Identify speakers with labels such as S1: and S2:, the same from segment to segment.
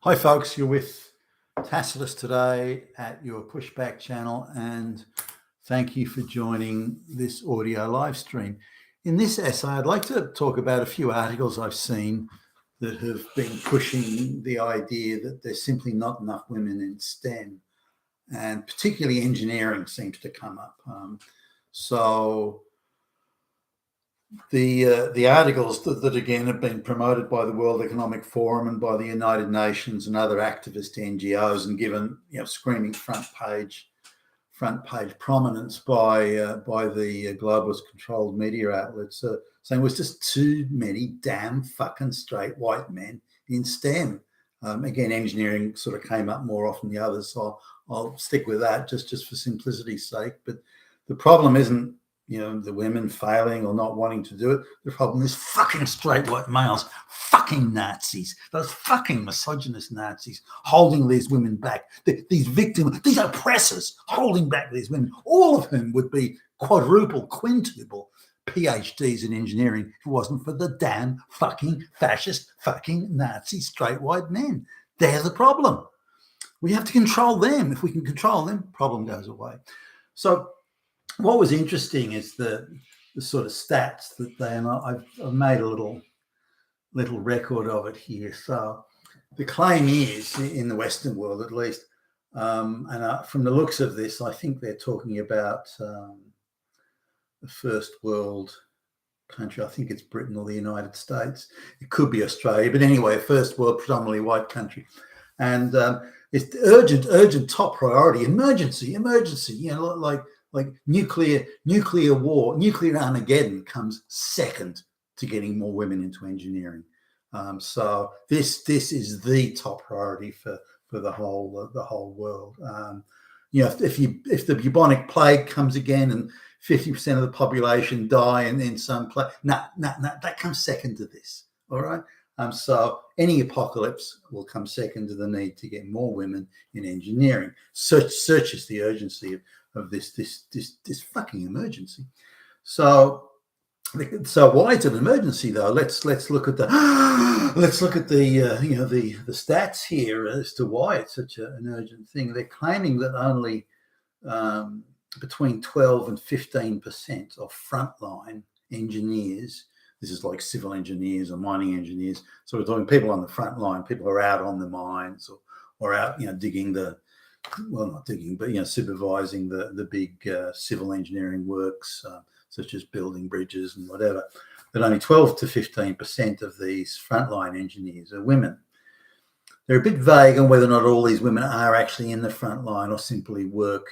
S1: Hi folks, you're with Tacitus today at your Pushback channel, and thank you for joining this audio live stream. In this essay, I'd like to talk about a few articles I've seen that have been pushing the idea that there's simply not enough women in STEM, and particularly engineering seems to come up. So the articles that again have been promoted by the World Economic Forum and by the United Nations and other activist NGOs and given screaming front page prominence by the globalist controlled media outlets, saying there's just too many damn fucking straight white men in STEM. Again, engineering sort of came up more often than the others, so I'll stick with that just for simplicity's sake. But the problem isn't the women failing or not wanting to do it. The problem is fucking straight white males, fucking Nazis, those fucking misogynist Nazis holding these women back, these victims, these oppressors holding back these women, all of whom would be quadruple, quintuple PhDs in engineering if it wasn't for the damn fucking fascist, fucking Nazi straight white men. They're the problem. We have to control them. If we can control them, problem goes away. So what was interesting is the sort of stats that and I've made a little record of it here. So the claim is, in the Western world at least, and from the looks of this, I think they're talking about the first world country. I think it's Britain or the United States. It could be Australia, but anyway, a first world predominantly white country. And it's urgent top priority, emergency, like nuclear war, nuclear Armageddon comes second to getting more women into engineering. So this is the top priority for the whole world. If the bubonic plague comes again and 50% of the population die and then some plague, that comes second to this. All right. So any apocalypse will come second to the need to get more women in engineering. Such is the urgency of this fucking emergency. So why it's an emergency though? Let's look at the the stats here as to why it's such an urgent thing. They're claiming that only between 12 and 15% of frontline engineers, this is like civil engineers or mining engineers, so we're talking people on the front line, people who are out on the mines or out digging not digging, but supervising the big civil engineering works, such as building bridges and whatever, that only 12 to 15% of these frontline engineers are women. They're a bit vague on whether or not all these women are actually in the front line or simply work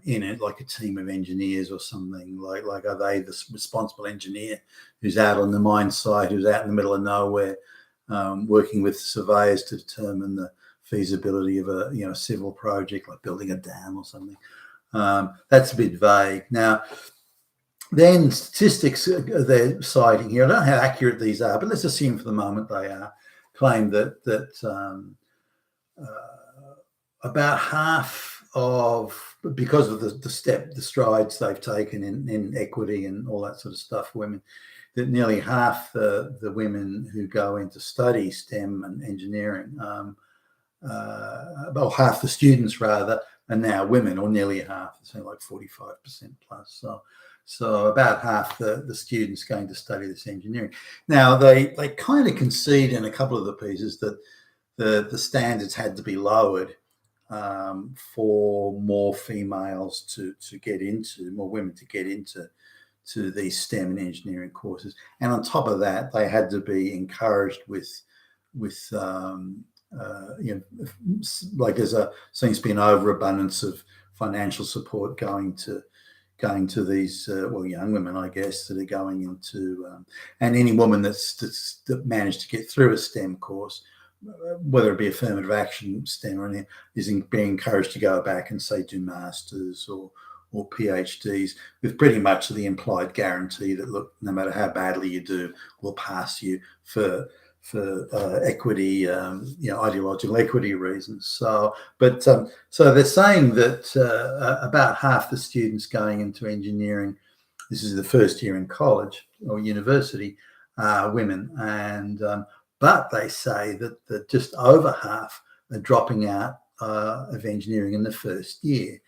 S1: in it like a team of engineers or something. Like are they the responsible engineer who's out on the mine site, who's out in the middle of nowhere, working with surveyors to determine the feasibility of a civil project like building a dam or something. That's a bit vague. Now, then statistics they're citing here, I don't know how accurate these are, but let's assume for the moment they are, claim that about half of, because of the strides they've taken in equity and all that sort of stuff for women, that nearly half the women who go into study STEM and engineering, about half the students rather, are now women, or nearly half, it's like 45% plus. So about half the students going to study this engineering. Now they kind of concede in a couple of the pieces that the standards had to be lowered for more females to get into, more women to get into these STEM and engineering courses. And on top of that, they had to be encouraged with like seems to be an overabundance of financial support going to these young women, I guess, that are going into and any woman that managed to get through a STEM course, whether it be affirmative action STEM or anything, is being encouraged to go back and say do masters or PhDs with pretty much the implied guarantee that, look, no matter how badly you do, we'll pass you for equity, ideological equity reasons. So they're saying that about half the students going into engineering, this is the first year in college or university, are women, and But they say that just over half are dropping out of engineering in the first year.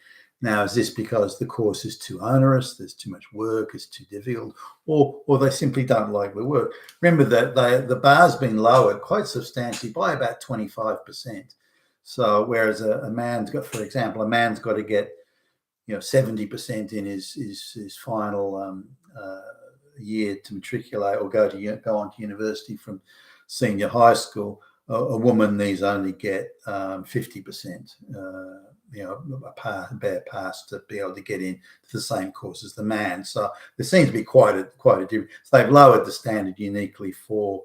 S1: Now, is this because the course is too onerous, there's too much work, it's too difficult, or they simply don't like the work? Remember that the bar's been lowered quite substantially by about 25%. So whereas a man's got, for example, a man's got to get 70% in his final year to matriculate or go on to university from senior high school. A woman needs only get 50%. A bare pass to be able to get in to the same course as the man. So there seems to be quite a difference. So they've lowered the standard uniquely for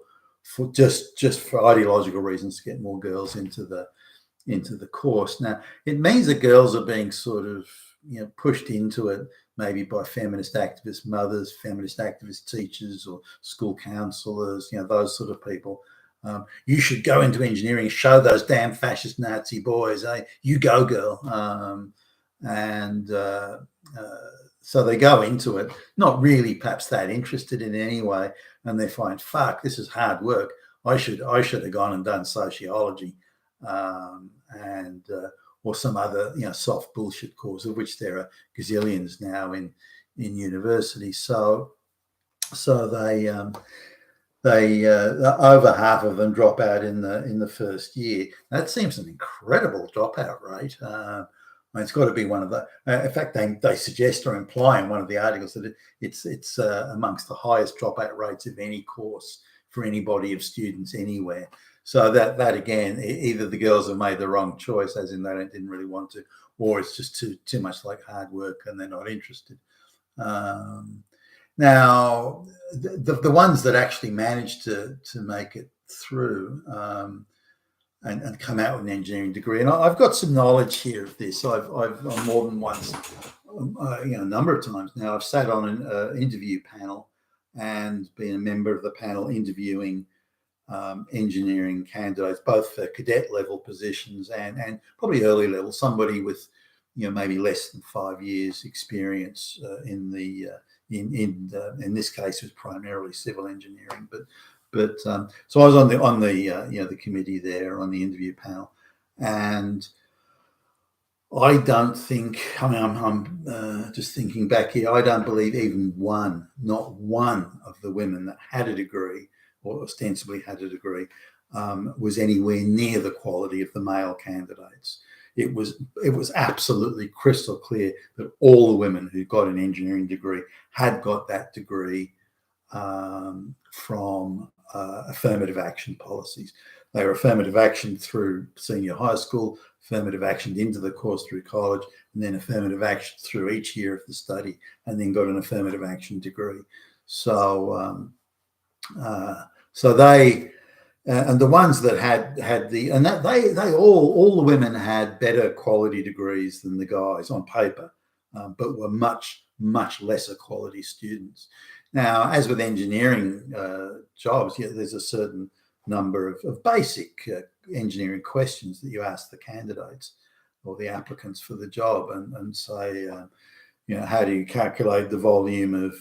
S1: just for ideological reasons to get more girls into the course. Now it means that girls are being sort of pushed into it, maybe by feminist activist mothers, feminist activist teachers, or school counsellors, those sort of people. You should go into engineering, show those damn fascist Nazi boys, you go, girl. So they go into it, not really perhaps that interested in any way, and they find, fuck, this is hard work. I should have gone and done sociology, or some other soft bullshit course, of which there are gazillions now in universities. So they over half of them drop out in the first year. That seems an incredible dropout rate. It's got to be one of the. In fact, they suggest or imply in one of the articles that it's amongst the highest dropout rates of any course for any body of students anywhere. So that again, either the girls have made the wrong choice, as in they didn't really want to, or it's just too much like hard work and they're not interested. Now, the ones that actually managed to make it through and come out with an engineering degree, and I've got some knowledge here of this. I've on more than once, a number of times now, I've sat on an interview panel and been a member of the panel interviewing engineering candidates, both for cadet level positions and probably early level, somebody with maybe less than 5 years experience in this case it was primarily civil engineering, but so I was on the committee there, on the interview panel, and I don't think, I'm just thinking back here, I don't believe even not one of the women that had a degree or ostensibly had a degree was anywhere near the quality of the male candidates. It was absolutely crystal clear that all the women who got an engineering degree had got that degree from affirmative action policies. They were affirmative action through senior high school, affirmative action into the course through college, and then affirmative action through each year of the study, and then got an affirmative action degree. So they. And the ones that had the, and that they all the women had better quality degrees than the guys on paper, but were much lesser quality students. Now, as with engineering jobs, there's a certain number of basic engineering questions that you ask the candidates or the applicants for the job, and say, how do you calculate the volume of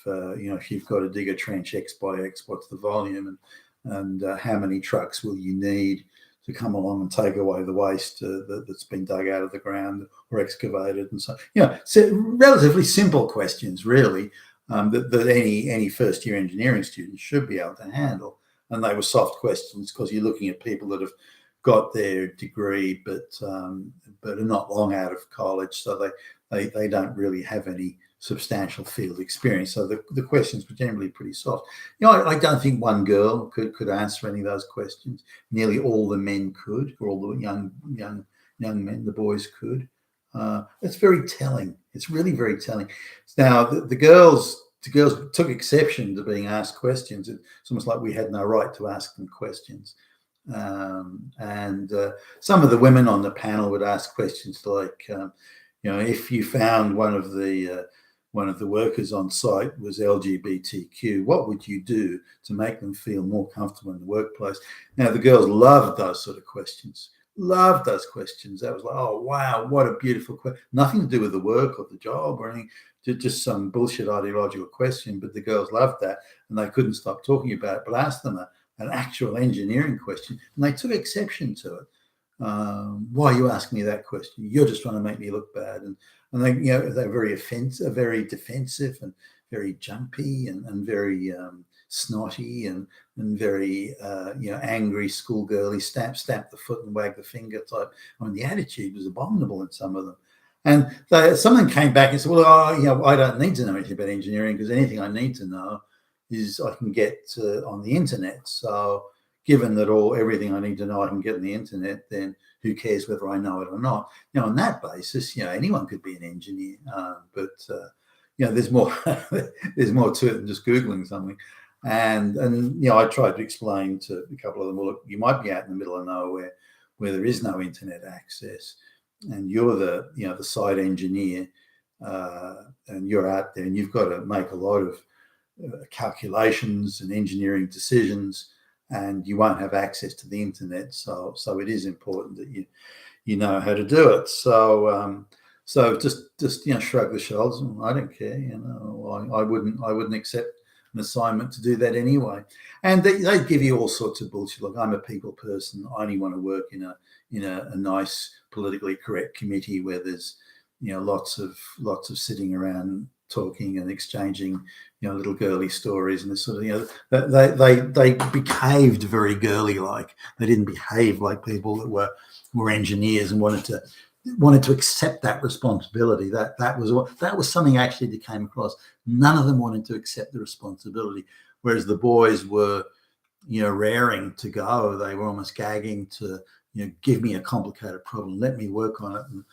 S1: if you've got to dig a trench X by X, what's the volume, and how many trucks will you need to come along and take away the waste that's been dug out of the ground or excavated, and so so relatively simple questions, really, that any first year engineering student should be able to handle. And they were soft questions because you're looking at people that have got their degree but are not long out of college, so they don't really have any substantial field experience. So the questions were generally pretty soft. I don't think one girl could answer any of those questions. Nearly all the men could, or all the young men, the boys could. It's very telling. It's really very telling. Now the girls took exception to being asked questions. It's almost like we had no right to ask them questions. And some of the women on the panel would ask questions like, if you found one of the workers on site was LGBTQ, what would you do to make them feel more comfortable in the workplace? Now, the girls loved those sort of questions. Loved those questions. That was like, oh, wow, what a beautiful question. Nothing to do with the work or the job or anything, just some bullshit ideological question. But the girls loved that, and they couldn't stop talking about it. But ask them an actual engineering question, and they took exception to it. Why are you asking me that question? You're just trying to make me look bad. And they, they're very offensive, very defensive, and very jumpy, and very snotty, and very angry, schoolgirly, stamp the foot and wag the finger type. I mean, the attitude was abominable in some of them. And someone came back and said, well, I don't need to know anything about engineering, because anything I need to know is I can get on the internet. So given that everything I need to know I can get on the internet, then who cares whether I know it or not? On that basis, anyone could be an engineer. But there's more there's more to it than just Googling something. And I tried to explain to a couple of them, well, look, you might be out in the middle of nowhere where there is no internet access, and you're the site engineer, and you're out there and you've got to make a lot of calculations and engineering decisions, and you won't have access to the internet. So it is important that you know how to do it. So just shrug the shoulders. I don't care. I wouldn't accept an assignment to do that anyway. And they give you all sorts of bullshit. Like, I'm a people person. I only want to work in a nice politically correct committee where there's lots of sitting around talking and exchanging little girly stories and this sort of they behaved very girly like. They didn't behave like people that were engineers and wanted to accept that responsibility. That was something actually that came across. None of them wanted to accept the responsibility, whereas the boys were raring to go. They were almost gagging to give me a complicated problem, let me work on it, and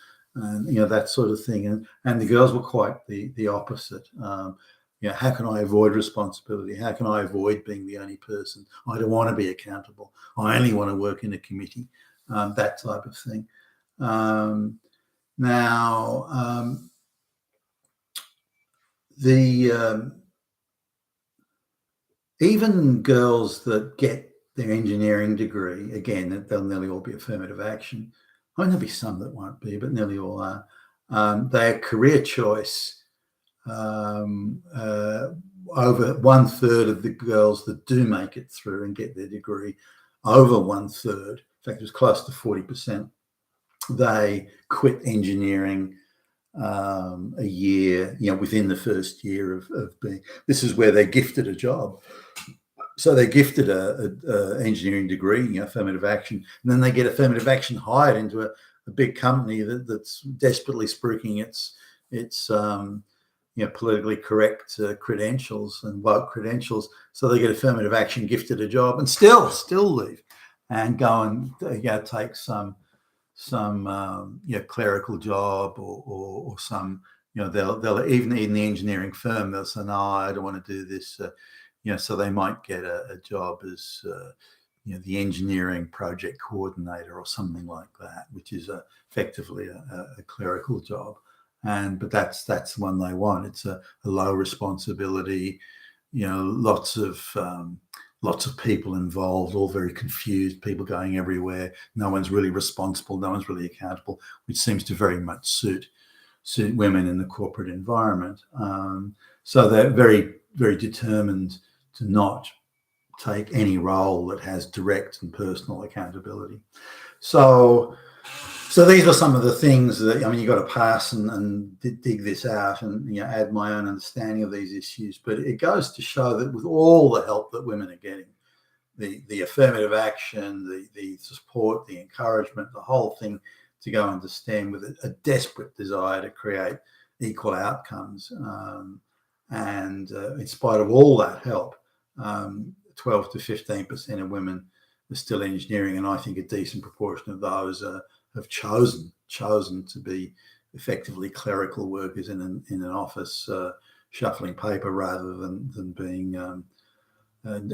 S1: that sort of thing. And the girls were quite the opposite. How can I avoid responsibility? How can I avoid being the only person? I don't want to be accountable. I only want to work in a committee. That type of thing. Even girls that get their engineering degree, again, they'll nearly all be affirmative action. I mean, there'll be some that won't be, but nearly all are. Their career choice, over 1/3 of the girls that do make it through and get their degree, over 1/3, in fact, it was close to 40%, they quit engineering a year, within the first year of being. This is where they're gifted a job. So they're gifted a engineering degree, affirmative action, and then they get affirmative action hired into a big company that's desperately spruiking its politically correct credentials and woke credentials. So they get affirmative action gifted a job and still leave and go and take some clerical job or some they'll even in the engineering firm they'll say, no, I don't want to do this. So they might get a job as the engineering project coordinator or something like that, which is effectively a clerical job. But that's the one they want. It's a low responsibility, lots of people involved, all very confused, people going everywhere. No one's really responsible. No one's really accountable, which seems to very much suit women in the corporate environment. So they're very, very determined to not take any role that has direct and personal accountability. So these are some of the things that, you've got to pass and dig this out and add my own understanding of these issues. But it goes to show that with all the help that women are getting, the affirmative action, the support, the encouragement, the whole thing to go and to stand with a desperate desire to create equal outcomes. And in spite of all that help, 12 to 15% of women are still engineering, and I think a decent proportion of those have chosen to be effectively clerical workers in an office, shuffling paper rather than being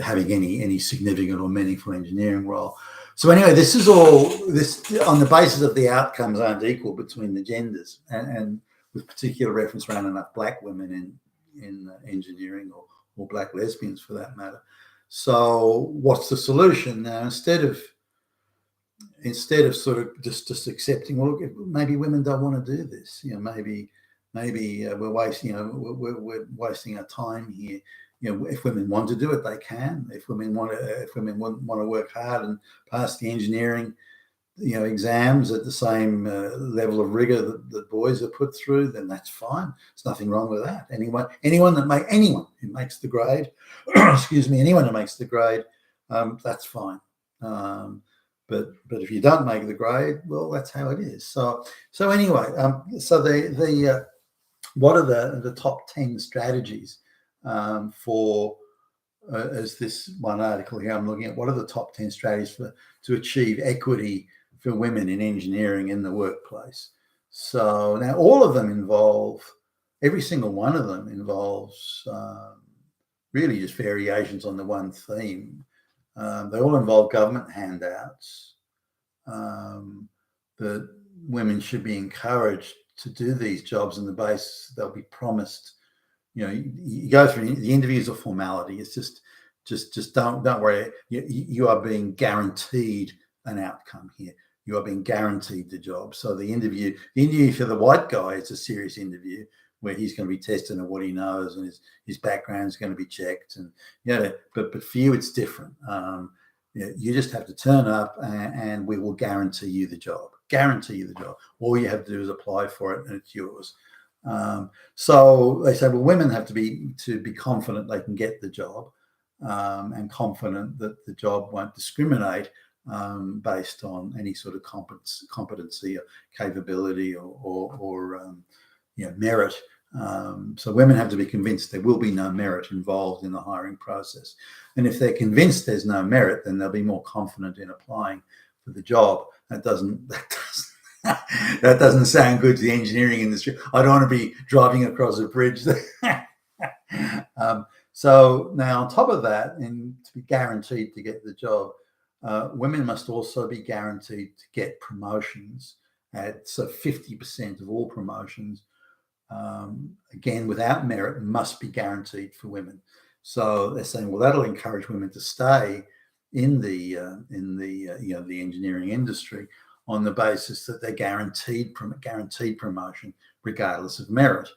S1: having any significant or meaningful engineering role. So anyway, this is all on the basis of the outcomes aren't equal between the genders, and with particular reference around enough black women in engineering or black lesbians for that matter. So what's the solution now? Instead of sort of just accepting, well, look, maybe women don't want to do this. Maybe we're wasting our time here. if women want to do it, they can. If women want to work hard and pass the engineering exams at the same level of rigor that boys are put through, then that's fine. There's nothing wrong with that. Anyone who makes the grade, excuse me, anyone who makes the grade, that's fine. But if you don't make the grade, well, that's how it is. So anyway, so the what are the top 10 strategies for as this one article here I'm looking at, what are the top 10 strategies to achieve equity for women in engineering in the workplace? So now all of them involve, every single one of them involves really just variations on the one theme. They all involve government handouts, that women should be encouraged to do these jobs on the basis they'll be promised. You go through the interviews of formality. It's just don't worry. You are being guaranteed an outcome here. You are being guaranteed the job. So the interview for the white guy is a serious interview where he's going to be tested on what he knows and his background is going to be checked. And but for you, it's different. You just have to turn up and we will guarantee you the job. Guarantee you the job. All you have to do is apply for it and it's yours. So they say, well, women have to be confident they can get the job, and confident that the job won't discriminate based on any sort of competency or capability or merit. So women have to be convinced there will be no merit involved in the hiring process. And if they're convinced there's no merit, then they'll be more confident in applying for the job. That doesn't sound good to the engineering industry. I don't want to be driving across a bridge. So now on top of that, and to be guaranteed to get the job, women must also be guaranteed to get promotions so 50% of all promotions, again, without merit, must be guaranteed for women. So they're saying, well, that'll encourage women to stay in the engineering industry on the basis that they're guaranteed promotion regardless of merit.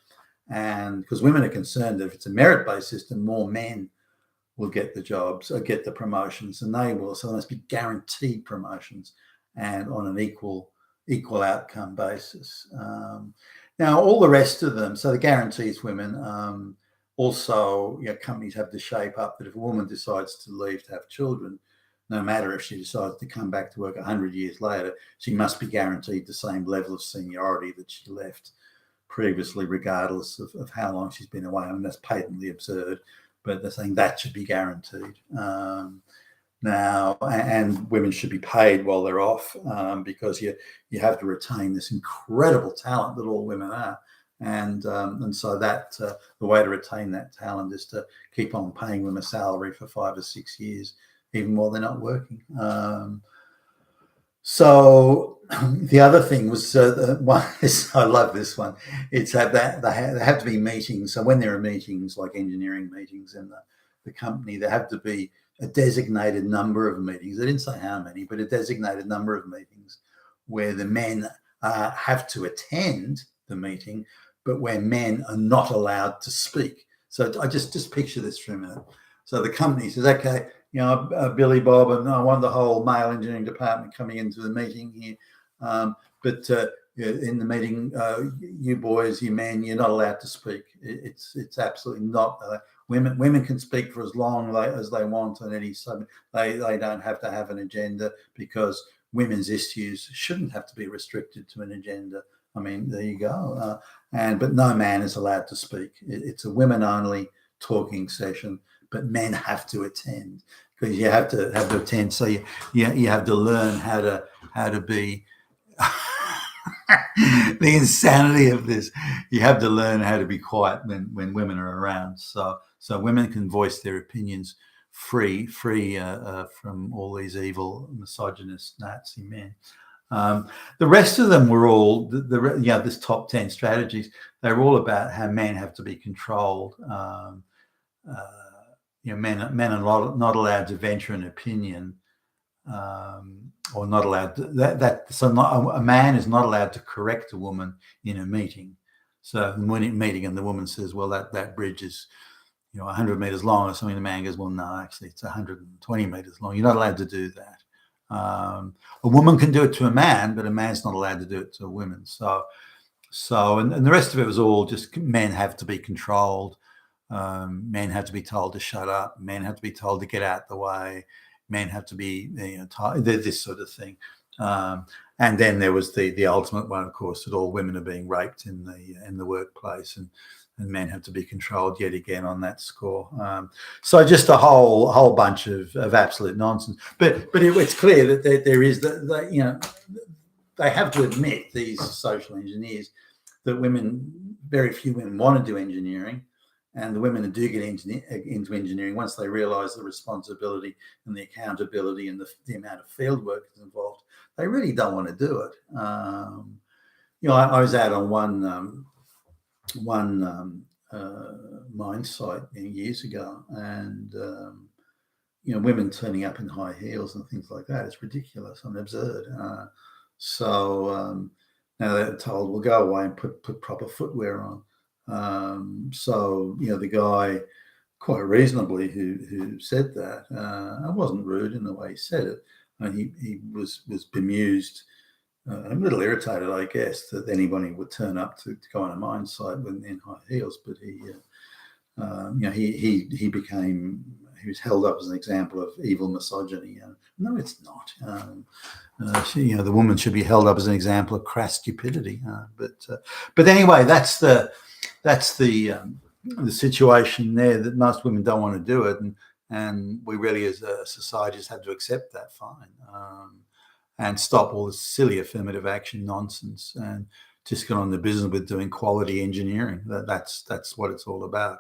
S1: And because women are concerned that if it's a merit-based system, more men will get the jobs or get the promotions than they will. So there must be guaranteed promotions and on an equal outcome basis. Now, all the rest of them, so the guarantees women, also, companies have to shape up that if a woman decides to leave to have children, no matter if she decides to come back to work 100 years later, she must be guaranteed the same level of seniority that she left previously, regardless of how long she's been away. I mean, that's patently absurd, but they're saying that should be guaranteed. Now, and women should be paid while they're off, because you have to retain this incredible talent that all women are. And so that the way to retain that talent is to keep on paying them a salary for 5 or 6 years, even while they're not working. So the other thing was, I love this one. It's that they have to be meetings. So when there are meetings, like engineering meetings in the company, there have to be a designated number of meetings. They didn't say how many, but a designated number of meetings where the men have to attend the meeting, but where men are not allowed to speak. So I just picture this for a minute. So the company says, okay, Billy Bob, and I want the whole male engineering department coming into the meeting here. But in the meeting, you boys, you men, you're not allowed to speak. It's absolutely not. Women can speak for as long as they want on any subject. They don't have to have an agenda, because women's issues shouldn't have to be restricted to an agenda. I mean, there you go. But no man is allowed to speak. It's a women-only talking session, but men have to attend, because you have to attend. So you have to learn how to be. The insanity of this, you have to learn how to be quiet when women are around. So women can voice their opinions free from all these evil misogynist Nazi men. The rest of them were all this top 10 strategies. They were all about how men have to be controlled. Men are not allowed to venture an opinion, or not allowed to, a man is not allowed to correct a woman in a meeting. So when in meeting and the woman says, well, that bridge is 100 meters long or something. The man goes, well, no, actually it's 120 meters long. You're not allowed to do that. A woman can do it to a man, but a man's not allowed to do it to a woman. And the rest of it was all just men have to be controlled. Men have to be told to shut up. Men have to be told to get out the way. Men have to be, this sort of thing. And then there was the ultimate one, of course, that all women are being raped in the workplace, and men have to be controlled yet again on that score. So just a whole bunch of absolute nonsense. But it's clear that there is they have to admit, these social engineers, that very few women want to do engineering. And the women that do get into engineering, once they realise the responsibility and the accountability and the amount of field work that's involved, they really don't want to do it. I was out on one mine site years ago, and women turning up in high heels and things like that. It's ridiculous and absurd. So now they're told, well, go away and put proper footwear on. So the guy, quite reasonably, who said that, I wasn't rude in the way he said it. He was bemused, a little irritated, I guess, that anybody would turn up to go on a mine site in high heels. But he was held up as an example of evil misogyny. No, it's not. The woman should be held up as an example of crass stupidity. But anyway, that's the situation there, that most women don't want to do it, and we really, as a society, just have to accept that. Fine, and stop all this silly affirmative action nonsense, and just get on the business with doing quality engineering. That's what it's all about.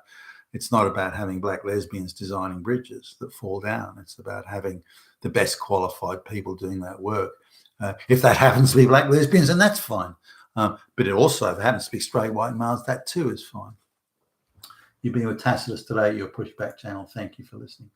S1: It's not about having black lesbians designing bridges that fall down. It's about having the best qualified people doing that work. If that happens to be black lesbians, then that's fine. But it also, if it happens to be straight white males, that too is fine. You've been with Tacitus today, your Pushback channel. Thank you for listening.